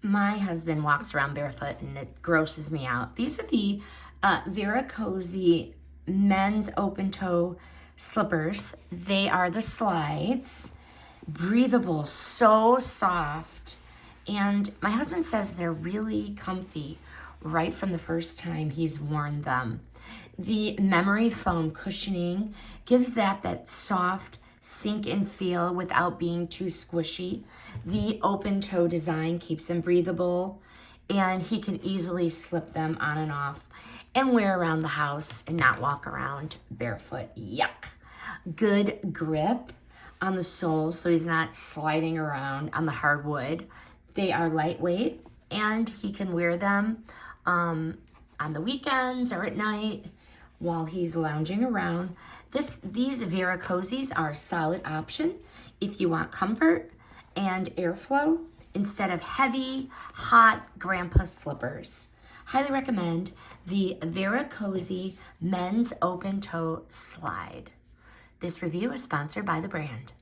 My husband walks around barefoot and it grosses me out. These are the VeraCosy men's open toe slippers. They are the slides, breathable, so soft. And my husband says they're really comfy right from the first time he's worn them. The memory foam cushioning gives that soft sink and feel without being too squishy. The open toe design keeps them breathable, and he can easily slip them on and off and wear around the house and not walk around barefoot. Yuck. Good grip on the sole so he's not sliding around on the hardwood. They are lightweight, and he can wear them on the weekends or at night while he's lounging around. These VeraCosys are a solid option if you want comfort and airflow instead of heavy, hot grandpa slippers. Highly recommend the VeraCosy men's open toe slide. This review is sponsored by the brand.